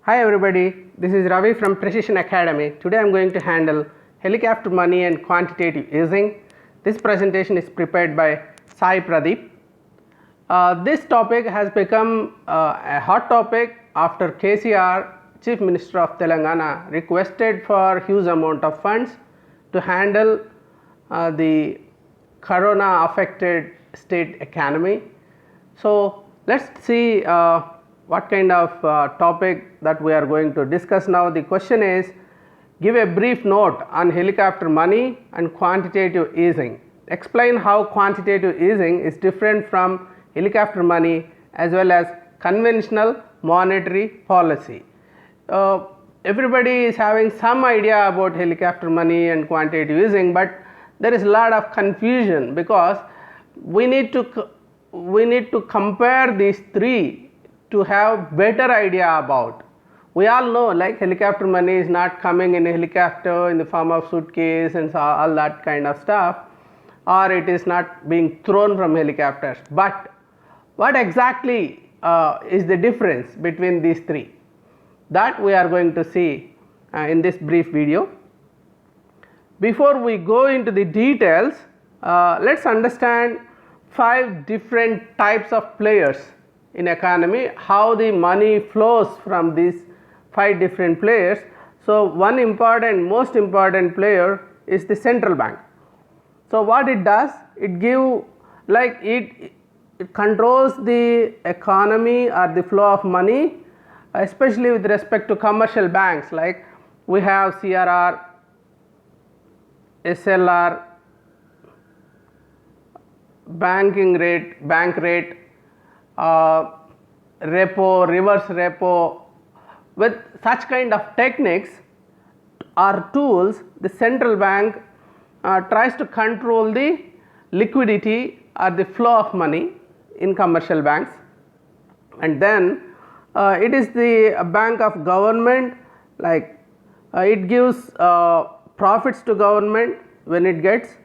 Hi everybody, this is Ravi from Precision Academy. Today I am going to handle helicopter money and quantitative easing. This presentation is prepared by Sai Pradeep. This topic has become a hot topic after KCR, Chief Minister of Telangana, requested for huge amount of funds to handle the corona affected state economy. So let's see what kind of topic that we are going to discuss now. The question is, give a brief note on helicopter money and quantitative easing. Explain how quantitative easing is different from helicopter money as well as conventional monetary policy. Everybody is having some idea about helicopter money and quantitative easing, but there is a lot of confusion because we need to compare these three to have better idea about. We all know like helicopter money is not coming in a helicopter in the form of suitcase and all that kind of stuff, or it is not being thrown from helicopters. But what exactly is the difference between these three? That we are going to see in this brief video. Before we go into the details, let's understand 5 different types of players in economy, how the money flows from these 5 different players. So one important, most important player is the central bank. So what it does, it give like it controls the economy or the flow of money, especially with respect to commercial banks, like we have CRR, SLR, bank rate, repo, reverse repo. With such kind of techniques or tools, the central bank tries to control the liquidity or the flow of money in commercial banks. And then it is the bank of government, like it gives profits to government when it gets.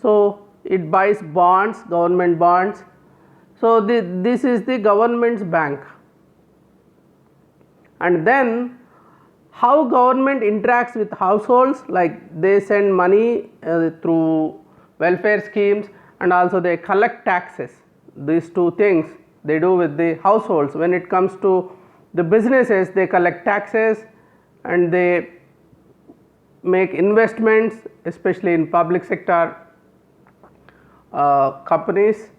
So it buys bonds, government bonds. So this is the government's bank. And then how government interacts with households, like they send money through welfare schemes and also they collect taxes. These two things they do with the households. When it comes to the businesses, they collect taxes and they make investments, especially in public sector companies.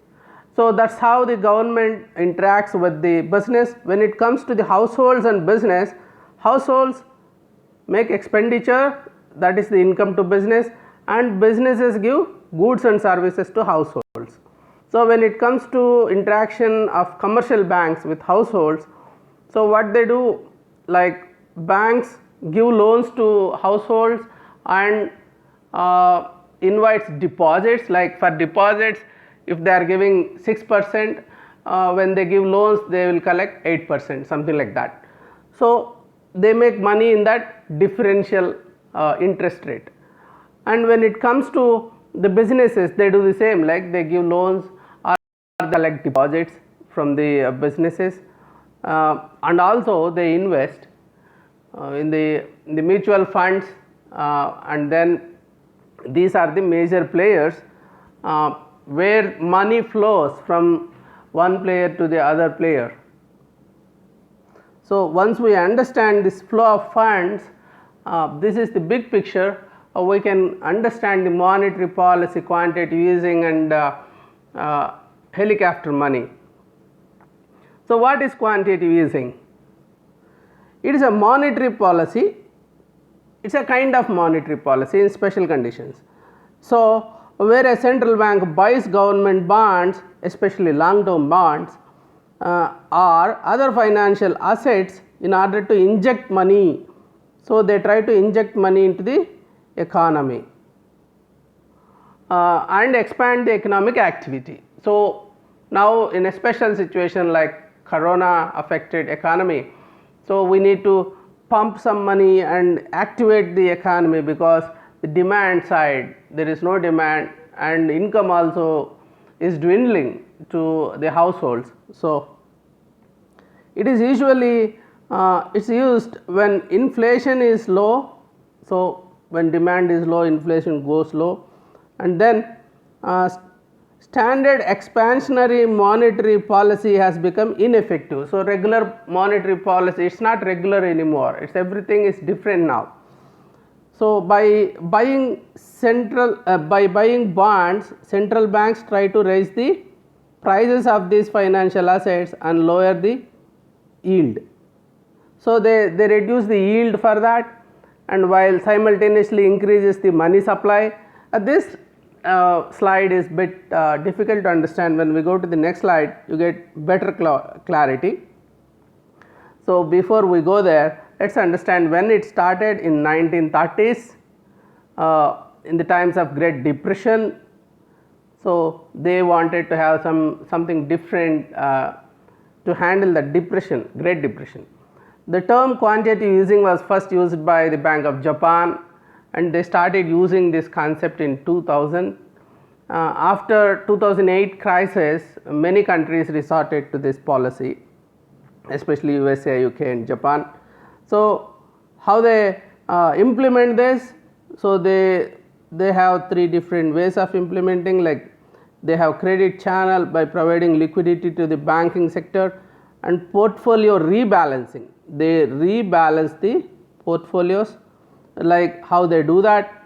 So that's how the government interacts with the business. When it comes to the households and business, households make expenditure, that is the income to business, and businesses give goods and services to households. So when it comes to interaction of commercial banks with households, so what they do, like banks give loans to households and invites deposits. Like for deposits, if they are giving 6%, when they give loans they will collect 8%, something like that. So they make money in that differential interest rate. And when it comes to the businesses, they do the same, like they give loans or they collect deposits from the businesses, and also they invest in the mutual funds, and then these are the major players where money flows from one player to the other player. So once we understand this flow of funds, this is the big picture, we can understand the monetary policy, quantitative easing and helicopter money. So what is quantitative easing? It is a monetary policy, it is a kind of monetary policy in special conditions. So where a central bank buys government bonds, especially long term bonds, or other financial assets in order to inject money. So they try to inject money into the economy and expand the economic activity. So now in a special situation like corona affected economy, so we need to pump some money and activate the economy because the demand side, there is no demand and income also is dwindling to the households. So it is usually It's used when inflation is low. So when demand is low, inflation goes low, and then standard expansionary monetary policy has become ineffective. So regular monetary policy, it's not regular anymore, it's everything is different now. So by buying bonds, central banks try to raise the prices of these financial assets and lower the yield. So they reduce the yield for that, and while simultaneously increases the money supply. This slide is bit difficult to understand. When we go to the next slide, you get better clarity. So before we go there, let's understand when it started in 1930s, in the times of Great Depression. So they wanted to have something different to handle the depression, Great Depression. The term quantitative easing was first used by the Bank of Japan, and they started using this concept in 2000. After 2008 crisis, many countries resorted to this policy, especially USA, UK and Japan. So how they implement this? So they have three different ways of implementing. Like they have credit channel by providing liquidity to the banking sector, and portfolio rebalancing. They rebalance the portfolios. Like how they do that?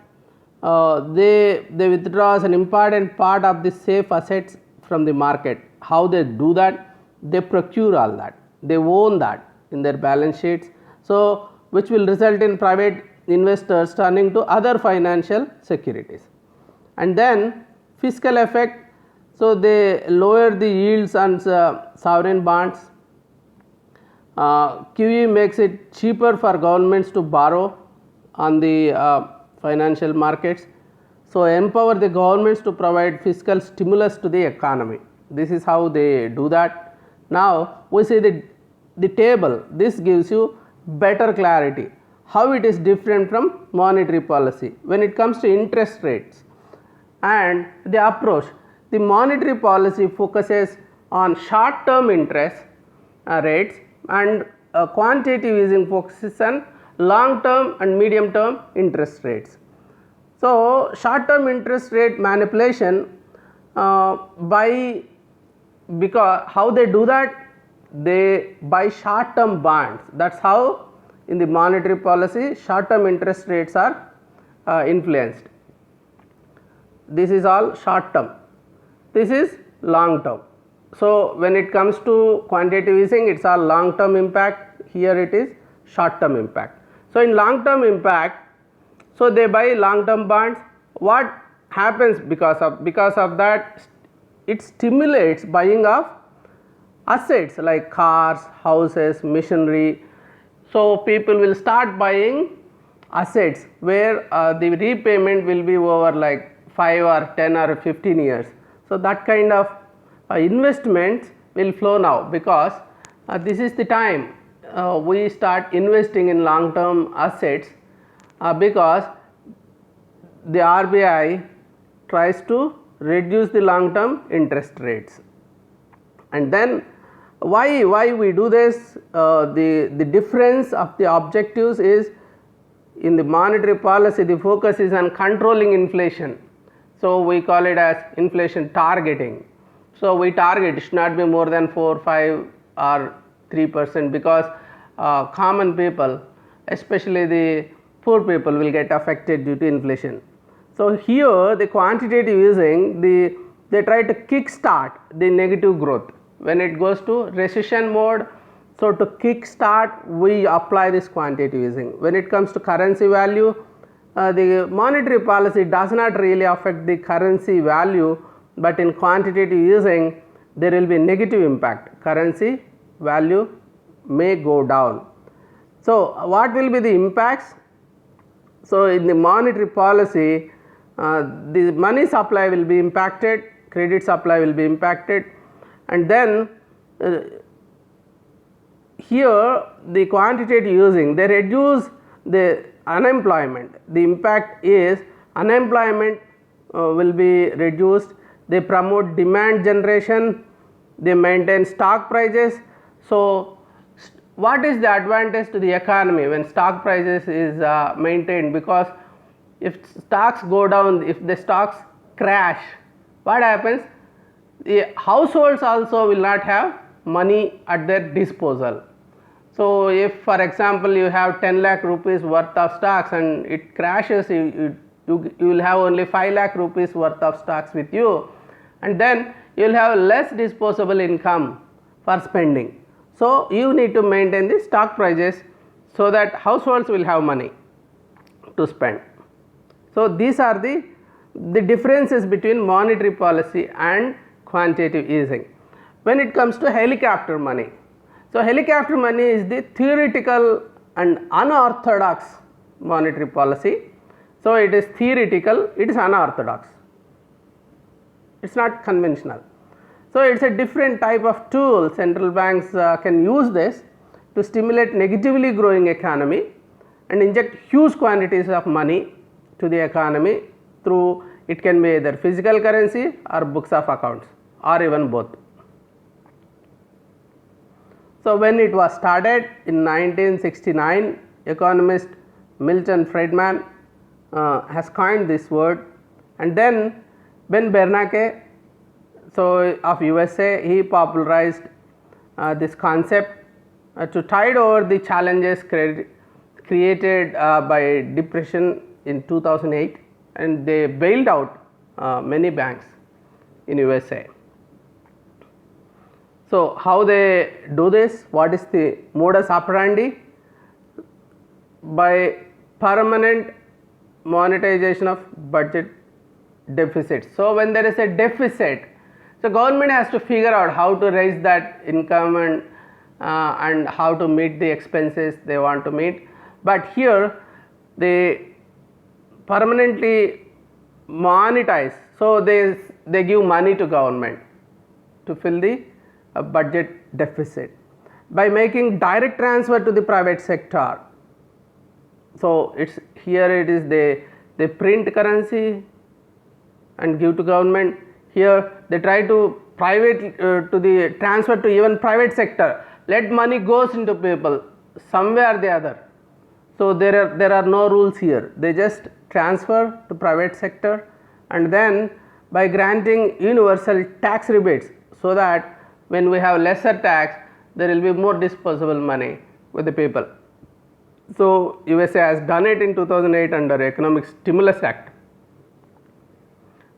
They withdraw an important part of the safe assets from the market. How they do that? They procure all that. They own that in their balance sheets. So which will result in private investors turning to other financial securities. And then fiscal effect. So they lower the yields on sovereign bonds. QE makes it cheaper for governments to borrow on the financial markets. So empower the governments to provide fiscal stimulus to the economy. This is how they do that. Now we see the table. This gives you better clarity how it is different from monetary policy when it comes to interest rates and the approach. The monetary policy focuses on short term interest rates, and quantitative easing focuses on long term and medium term interest rates. So short term interest rate manipulation because how they do that? They buy short term bonds. That's how in the monetary policy short term interest rates are influenced. This is all short term, this is long term. So when it comes to quantitative easing, it's all long term impact, here it is short term impact. So in long term impact, so they buy long term bonds. What happens because of that? It stimulates buying of assets like cars, houses, machinery. So people will start buying assets where the repayment will be over like 5 or 10 or 15 years. So that kind of investments will flow now, because this is the time we start investing in long term assets, because the RBI tries to reduce the long term interest rates. And then why we do this? The difference of the objectives is, in the monetary policy the focus is on controlling inflation. So we call it as inflation targeting. So we target, it should not be more than 4, 5 or 3%, because common people, especially the poor people, will get affected due to inflation. So here the quantitative easing, they try to kick start the negative growth when it goes to recession mode. So to kick start, we apply this quantitative easing. When it comes to currency value, the monetary policy does not really affect the currency value, but in quantitative easing there will be negative impact, currency value may go down. So what will be the impacts? So in the monetary policy, the money supply will be impacted, credit supply will be impacted, and then here the quantitative easing, they reduce the unemployment. The impact is unemployment will be reduced. They promote demand generation, they maintain stock prices. So what is the advantage to the economy when stock prices is maintained? Because if stocks go down, if the stocks crash, what happens? The households also will not have money at their disposal. So, if for example you have 10 lakh rupees worth of stocks and it crashes, you will have only 5 lakh rupees worth of stocks with you, and then you will have less disposable income for spending. So, you need to maintain the stock prices so that households will have money to spend. So, these are the differences between monetary policy and quantitative easing. When it comes to helicopter money, so helicopter money is the theoretical and unorthodox monetary policy. So, it is theoretical, it is unorthodox, it is not conventional. So, it is a different type of tool. Central banks can use this to stimulate negatively growing economy and inject huge quantities of money to the economy through, it can be either physical currency or books of accounts or even both. So, when it was started in 1969, economist Milton Friedman has coined this word, and then Ben Bernanke, so of USA, he popularized this concept to tide over the challenges created by depression in 2008, and they bailed out many banks in USA. So, how they do this? What is the modus operandi? By permanent monetization of budget deficits. So, when there is a deficit, so government has to figure out how to raise that income and how to meet the expenses they want to meet. But here they permanently monetize, so they give money to government to fill the budget deficit by making direct transfer to the private sector. So, it's here it is they print currency and give to government. Here they try to private to the transfer to even private sector, let money goes into people somewhere or the other. So, there are no rules here, they just transfer to private sector, and then by granting universal tax rebates, so that when we have lesser tax, there will be more disposable money with the people. So, USA has done it in 2008 under Economic Stimulus Act.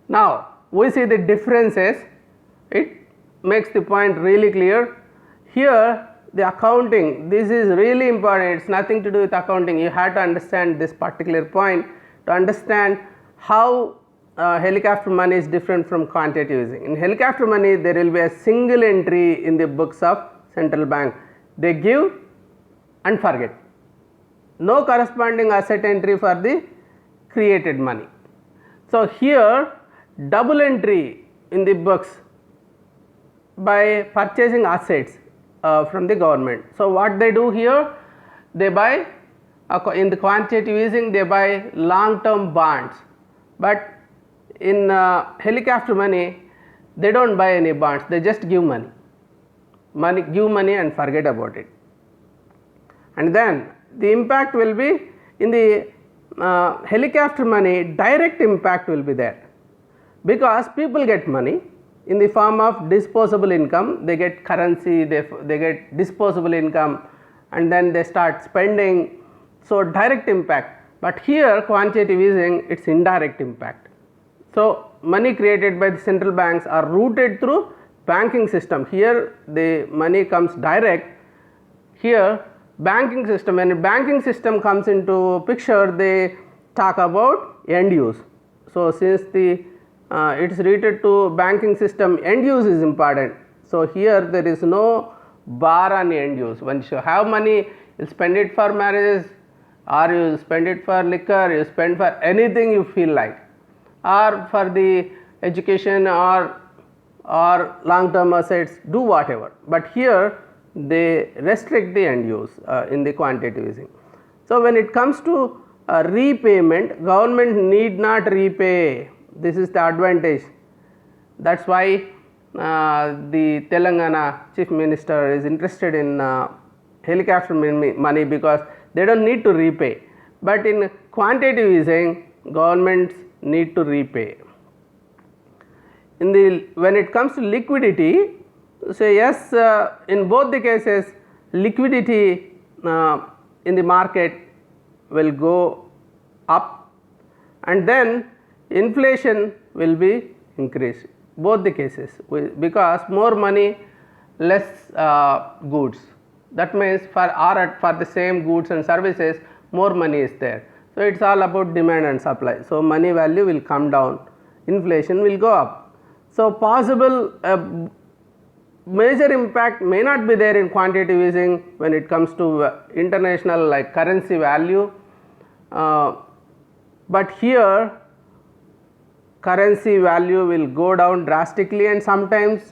Now, we see the differences, it makes the point really clear. Here the accounting, this is really important, it is nothing to do with accounting, you have to understand this particular point to understand how helicopter money is different from quantitative easing. In helicopter money, there will be a single entry in the books of central bank, they give and forget, no corresponding asset entry for the created money. So, here double entry in the books by purchasing assets from the government. So, what they do here, they buy in the quantitative easing, they buy long term bonds, but in helicopter money they do not buy any bonds, they just give money, give money and forget about it. And then the impact will be in the helicopter money, direct impact will be there, because people get money in the form of disposable income, they get currency, they get disposable income, and then they start spending. So, direct impact, but here quantitative easing, it is indirect impact. So, money created by the central banks are routed through banking system, here the money comes direct, here banking system, when banking system comes into picture, they talk about end use. So, since the it is related to banking system, end use is important. So, here there is no bar on end use, once you have money you spend it for marriages or you spend it for liquor, you spend for anything you feel like, or for the education or long term assets, do whatever, but here they restrict the end use in the quantitative easing. So, when it comes to repayment, government need not repay, this is the advantage, that is why the Telangana chief minister is interested in helicopter money because they don't need to repay, but in quantitative easing governments need to repay. When it comes to liquidity, say yes, in both the cases liquidity in the market will go up and then inflation will be increased, both the cases, because more money less goods, that means for the same goods and services more money is there. So, it is all about demand and supply. So, money value will come down, inflation will go up. So, possible major impact may not be there in quantitative easing when it comes to international like currency value, but here currency value will go down drastically and sometimes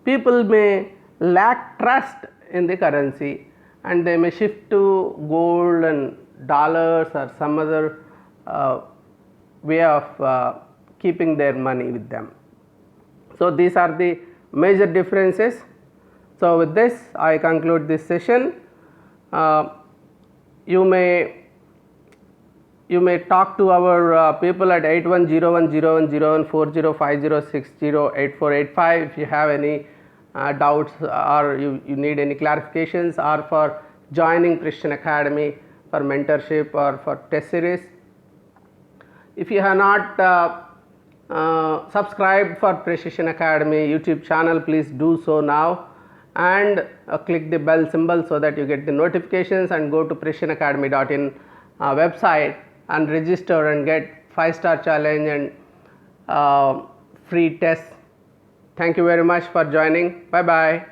people may lack trust in the currency and they may shift to gold and dollars or some other way of keeping their money with them. So, these are the major differences. So, with this I conclude this session. You may talk to our people at 810101014050608485 if you have any doubts or you need any clarifications or for joining Precision Academy for mentorship or for test series. If you have not subscribed for Precision Academy YouTube channel, please do so now and click the bell symbol so that you get the notifications and go to precisionacademy.in website and register and get 5-star challenge and free tests. Thank you very much for joining. Bye bye.